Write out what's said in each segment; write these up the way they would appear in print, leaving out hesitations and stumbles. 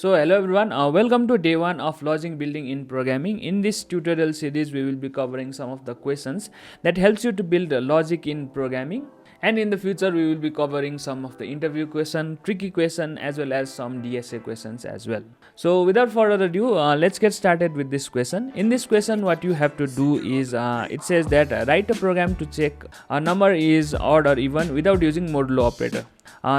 So hello everyone, welcome to day 1 of logic building in programming. In this tutorial series we will be covering some of the questions that helps you to build logic in programming, and in the future we will be covering some of the interview question, tricky question, as well as some DSA questions as well. So without further ado, let's get started with this question. In this question what you have to do is it says that write a program to check a number is odd or even without using modulo operator.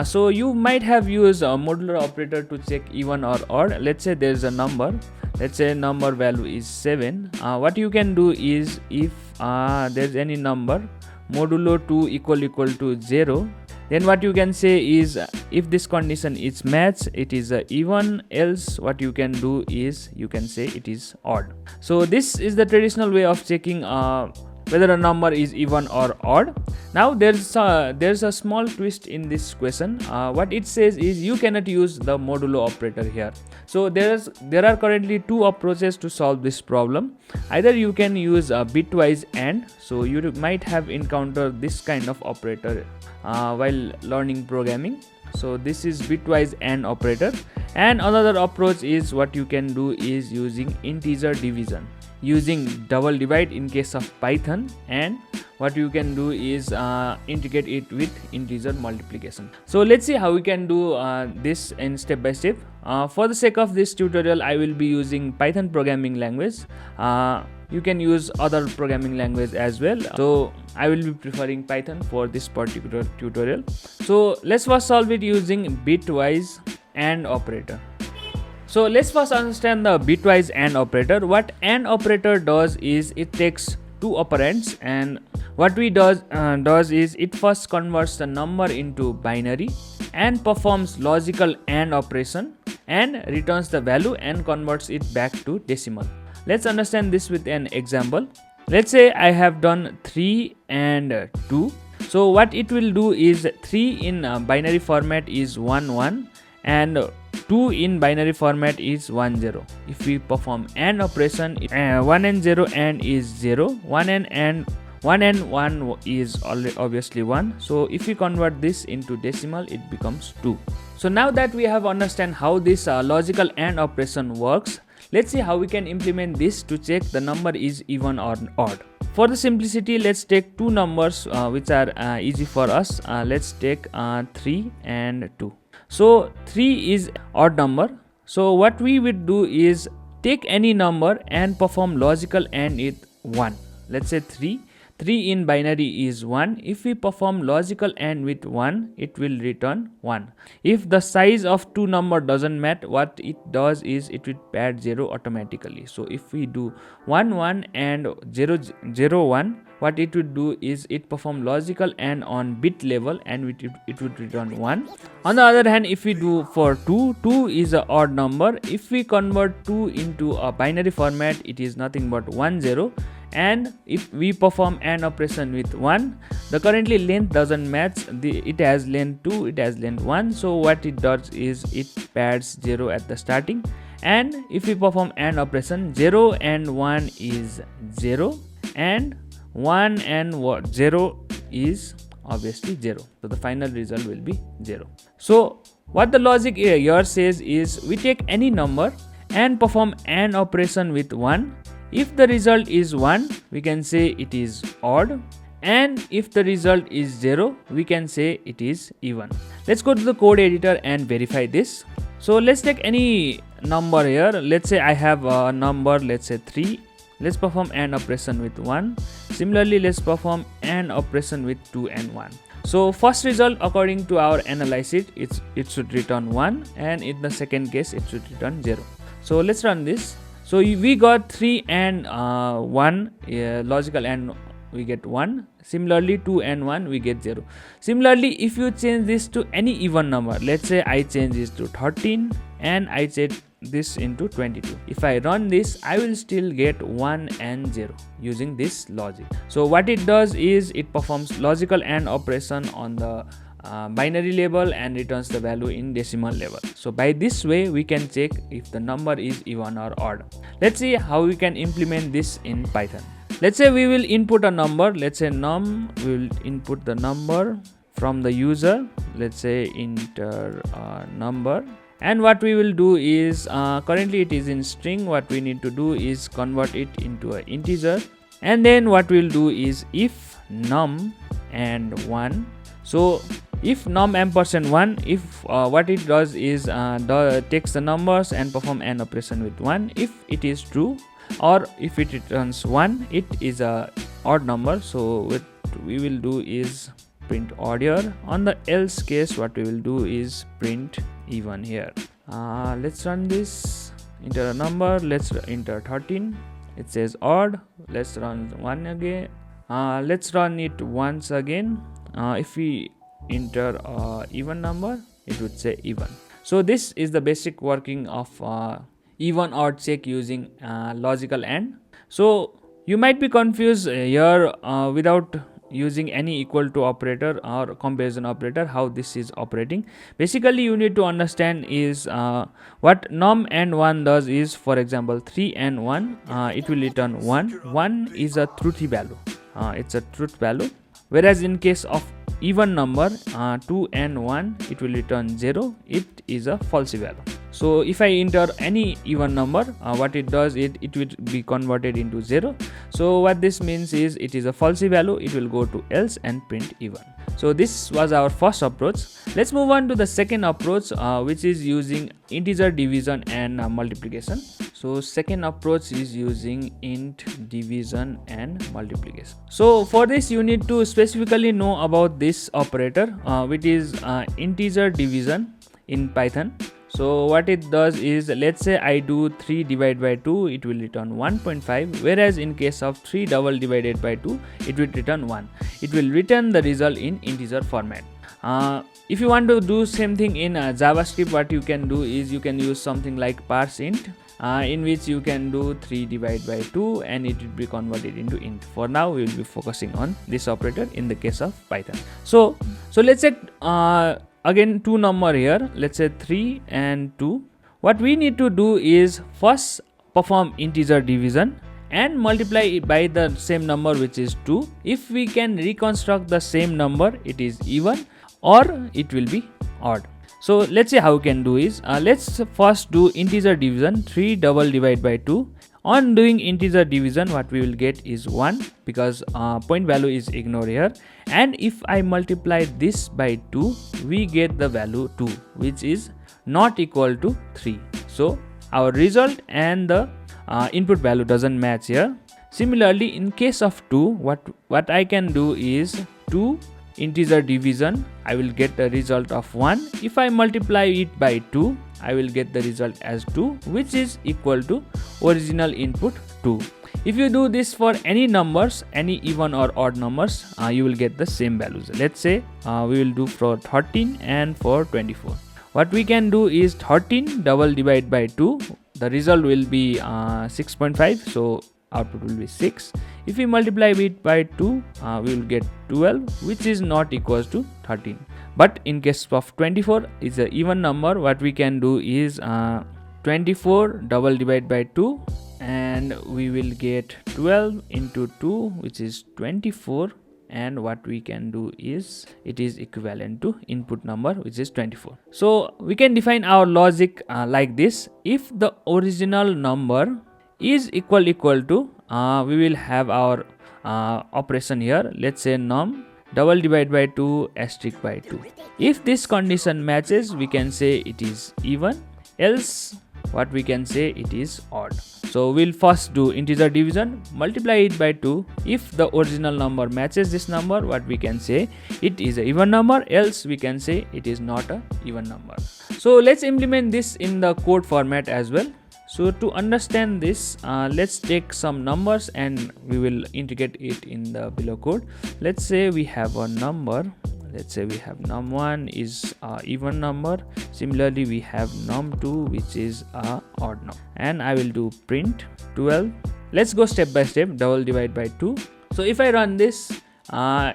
So you might have used a modular operator to check even or odd. Let's say there is a number. Let's say number value is 7. What you can do is if there's any number modulo 2 equal to 0, then what you can say is if this condition is matched, it is even, else what you can do is you can say it is odd. So this is the traditional way of checking whether a number is even or odd. Now there's a small twist in this question. What it says is you cannot use the modulo operator here. So there are currently two approaches to solve this problem. Either you can use a bitwise AND, so you might have encountered this kind of operator while learning programming. So this is bitwise AND operator, and another approach is what you can do is using integer division, using double divide in case of Python, and what you can do is integrate it with integer multiplication. So let's see how we can do this in step by step. For the sake of this tutorial I will be using Python programming language. You can use other programming language as well, so I will be preferring Python for this particular tutorial. So let's first solve it using bitwise AND operator. So let's first understand the bitwise AND operator. What AND operator does is it takes two operands, and what we does is it first converts the number into binary and performs logical AND operation and returns the value and converts it back to decimal. Let's understand this with an example. Let's say I have done 3 and 2. So what it will do is 3 in binary format is 1 1 and 2 in binary format is 1 0. If we perform AND operation, 1 and 0 AND is 0, 1 and 1 is obviously 1. So if we convert this into decimal, it becomes 2. So now that we have understand how this logical AND operation works, let's see how we can implement this to check the number is even or odd. For the simplicity, let's take two numbers which are easy for us. Let's take 3 and 2. So 3 is odd number. So what we would do is take any number and perform logical AND with 1. Let's say 3 in binary is 1. If we perform logical AND with 1, it will return 1. If the size of two number doesn't match, what it does is it will pad 0 automatically. So if we do 1 1 and 0 0 1, what it would do is it perform logical AND on bit level and it would return 1. On the other hand, if we do for 2 is an odd number. If we convert 2 into a binary format, it is nothing but 1 0. And if we perform AND operation with 1, the currently length doesn't match. It has length 2, it has length 1. So what it does is it pads 0 at the starting. And if we perform AND operation, 0 and 1 is 0, and 1 and 0 is obviously 0. So the final result will be 0. So what the logic here says is we take any number and perform AND operation with 1. If the result is 1, we can say it is odd, and if the result is 0, we can say it is even. Let's go to the code editor and verify this. So let's take any number here. Let's say I have a number, let's say 3. Let's perform AND operation with 1. Similarly, let's perform AND operation with 2 and 1. So first result, according to our analysis, it should return 1, and in the second case it should return 0. So let's run this. So we got 3 and 1 logical AND, we get 1. Similarly 2 and 1 we get 0. Similarly, if you change this to any even number, let's say I change this to 13 and I change this into 22. If I run this, I will still get 1 and 0 using this logic. So what it does is it performs logical AND operation on the binary level and returns the value in decimal level. So by this way we can check if the number is even or odd. Let's see how we can implement this in Python. Let's say we will input a number. Let's say num, we will input the number from the user. Let's say enter a number, And what we will do is, currently it is in string. What we need to do is convert it into an integer, and then what we'll do is if num and 1. So if num ampersand 1, if what it does is takes the numbers and perform an operation with 1 if it is true, or if it returns 1 it is a odd number. So what we will do is print odd here. On the else case, what we will do is print even here. Let's run this. Enter a number. Let's enter 13. It says odd. Let's run 1 again. Let's run it once again. If we enter even number, it would say even. So this is the basic working of even or check using logical AND. So you might be confused here without using any equal to operator or comparison operator, how this is operating. Basically you need to understand is what num and 1 does is, for example 3 and 1, it will return 1 is a truthy value, it's a truth value, whereas in case of even number 2 and 1, it will return 0, it is a false value. So if I enter any even number, what it does, it will be converted into 0. So what this means is it is a false value, it will go to else and print even. So this was our first approach. Let's move on to the second approach, which is using integer division and multiplication. So second approach is using int division and multiplication. So for this you need to specifically know about this operator, which is integer division in Python. So what it does is, let's say I do 3 divided by 2, it will return 1.5, whereas in case of 3 double divided by 2, it will return 1. It will return the result in integer format. If you want to do same thing in JavaScript, what you can do is you can use something like parse int, in which you can do 3 divided by 2 and it will be converted into int. For now we will be focusing on this operator in the case of Python. So let's say again two number here, let's say 3 and 2. What we need to do is first perform integer division and multiply it by the same number, which is 2. If we can reconstruct the same number, it is even or it will be odd. So let's see how we can do is, let's first do integer division. 3 double divided by 2. On doing integer division, what we will get is 1, because point value is ignored here. And if I multiply this by 2, we get the value 2, which is not equal to 3. So our result and the input value doesn't match here. Similarly, in case of 2, what I can do is 2 integer division, I will get the result of 1. If I multiply it by 2, I will get the result as 2, which is equal to original input 2. If you do this for any numbers, any even or odd numbers, you will get the same values. Let's say we will do for 13 and for 24. What we can do is 13 double divided by 2, the result will be 6.5, so output will be 6. If we multiply it by 2, we will get 12, which is not equals to 13. But in case of 24, is an even number. What we can do is 24 double divided by 2, and we will get 12 into 2, which is 24. And what we can do is, it is equivalent to input number, which is 24. So we can define our logic like this. If the original number is equal to, we will have our operation here. Let's say num double divided by 2 asterisk by 2. If this condition matches, we can say it is even, else what we can say it is odd. So we'll first do integer division, multiply it by 2. If the original number matches this number, what we can say it is an even number, else we can say it is not an even number. So let's implement this in the code format as well. So to understand this, let's take some numbers and we will integrate it in the below code. Let's say we have a number. Let's say we have num1 is a even number. Similarly, we have num2, which is a odd number. And I will do print 12. Let's go step by step. Double divide by 2. So if I run this,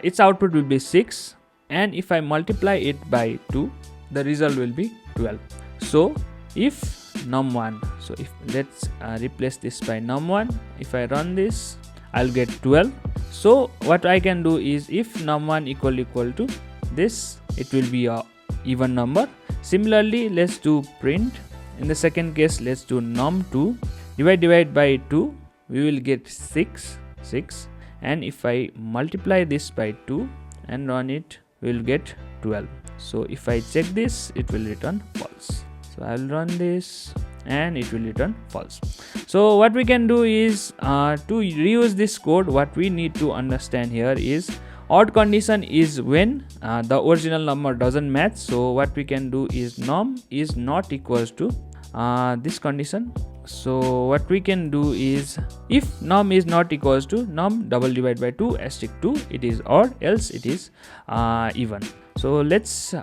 its output will be 6. And if I multiply it by 2, the result will be 12. So if num1, so if let's replace this by num1, if I run this, I'll get 12. So what I can do is, if num1 equal to this, it will be a even number. Similarly, let's do print. In the second case, let's do num2 divide by 2, we will get 6, and if I multiply this by 2 and run it, we will get 12. So if I check this, it will return false. So I will run this and it will return false. So what we can do is to reuse this code, what we need to understand here is odd condition is when the original number doesn't match. So what we can do is num is not equals to this condition. So what we can do is, if num is not equals to num double divide by 2 asterisk 2, it is odd, else it is even. So let's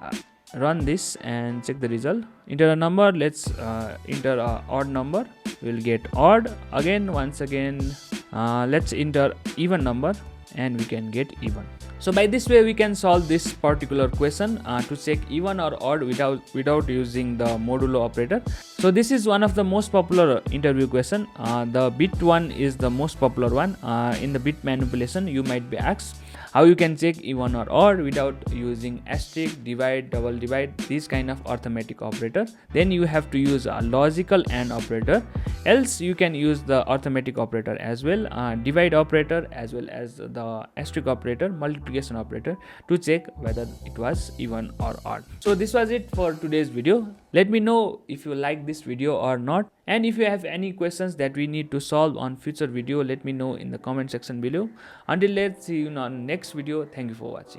run this and check the result. Enter a number, let's enter a odd number, we will get odd. Again, once again, let's enter even number and we can get even. So by this way we can solve this particular question to check even or odd without using the modulo operator. So this is one of the most popular interview question. The bit one is the most popular one. In the bit manipulation, you might be asked how you can check even or odd without using asterisk, divide, double divide, this kind of arithmetic operator. Then you have to use a logical AND operator, else you can use the arithmetic operator as well, divide operator as well as the asterisk operator, multiplication operator, to check whether it was even or odd. So this was it for today's video. Let me know if you like this video or not, and if you have any questions that we need to solve on future video, let me know in the comment section below. Until let's see you on next video. Thank you for watching.